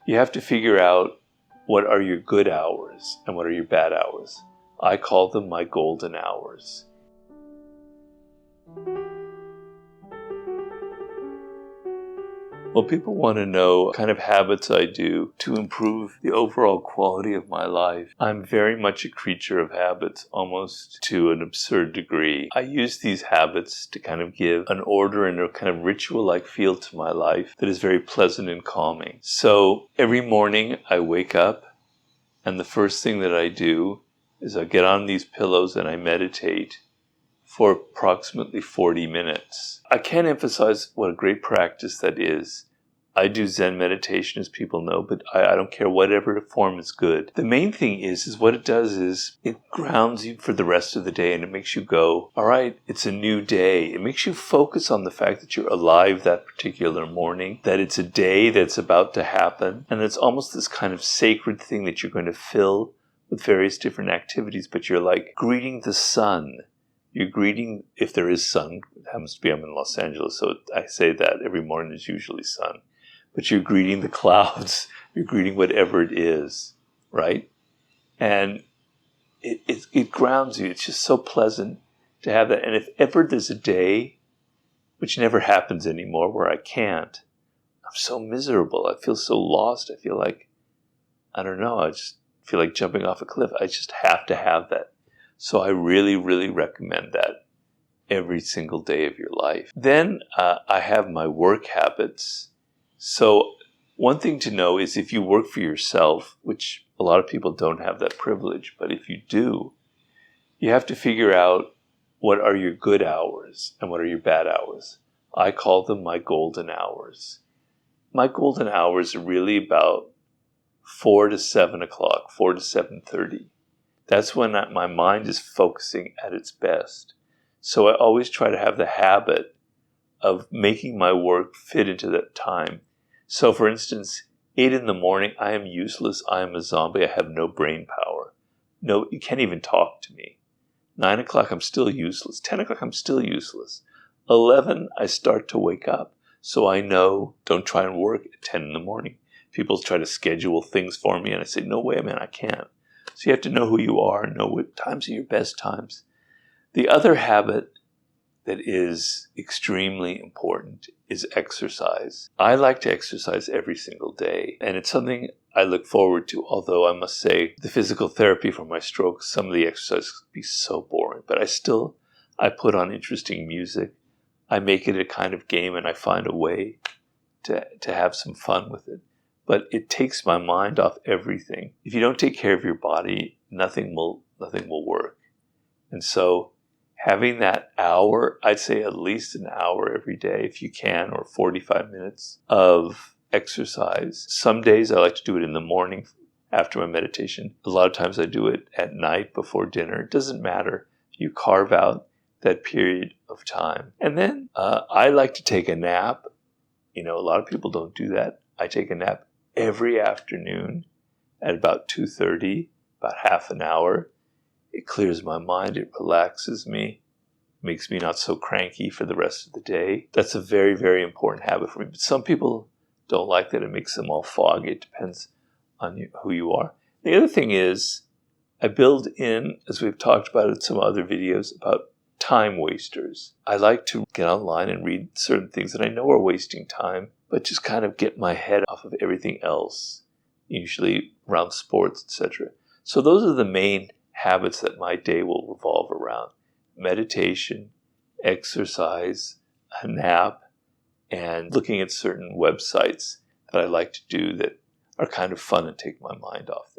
You have to figure out what are your good hours and what are your bad hours. I call them my golden hours. Well, people want to know what kind of habits I do to improve the overall quality of my life. I'm very much a creature of habits, almost to an absurd degree. I use these habits to kind of give an order and a kind of ritual-like feel to my life that is very pleasant and calming. So every morning I wake up, and the first thing that I do is I get on these pillows and I meditate for approximately 40 minutes. I can't emphasize what a great practice that is. I do Zen meditation, as people know, but I don't care whatever form is good. The main thing is what it does is it grounds you for the rest of the day, and it makes you go, all right, it's a new day. It makes you focus on the fact that you're alive that particular morning, that it's a day that's about to happen, and it's almost this kind of sacred thing that you're going to fill with various different activities, but you're like greeting the sun. You're greeting, if there is sun, it happens to be I'm in Los Angeles, so I say that every morning there's usually sun. But you're greeting the clouds, you're greeting whatever it is, right? And it grounds you. It's just so pleasant to have that. And if ever there's a day, which never happens anymore, where I can't, I'm so miserable. I feel so lost. I feel like, I don't know, I just feel like jumping off a cliff. I just have to have that. So I really, really recommend that every single day of your life. Then I have my work habits. So one thing to know is if you work for yourself, which a lot of people don't have that privilege, but if you do, you have to figure out what are your good hours and what are your bad hours. I call them my golden hours. My golden hours are really about 4 to 7 o'clock, 4 to 7:30. That's when my mind is focusing at its best. So I always try to have the habit of making my work fit into that time. So for instance, 8 in the morning, I am useless. I am a zombie. I have no brain power. No, you can't even talk to me. 9 o'clock, I'm still useless. 10 o'clock, I'm still useless. 11, I start to wake up. So I know, don't try and work at 10 in the morning. People try to schedule things for me, and I say, no way, man, I can't. So you have to know who you are and know what times are your best times. The other habit that is extremely important is exercise. I like to exercise every single day, and it's something I look forward to, although I must say the physical therapy for my stroke, some of the exercises can be so boring, but I put on interesting music. I make it a kind of game, and I find a way to have some fun with it. But it takes my mind off everything. If you don't take care of your body, nothing will work. And so having that hour, I'd say at least an hour every day if you can, or 45 minutes of exercise. Some days I like to do it in the morning after my meditation. A lot of times I do it at night before dinner. It doesn't matter. You carve out that period of time. And then I like to take a nap. You know, a lot of people don't do that. I take a nap every afternoon at about 2:30, about half an hour. It clears my mind. It relaxes me, makes me not so cranky for the rest of the day. That's a very, very important habit for me. But some people don't like that. It makes them all foggy. It depends on who you are. The other thing is I build in, as we've talked about in some other videos, about time wasters. I like to get online and read certain things that I know are wasting time, but just kind of get my head off of everything else, usually around sports, etc. So those are the main habits that my day will revolve around: meditation, exercise, a nap, and looking at certain websites that I like to do that are kind of fun and take my mind off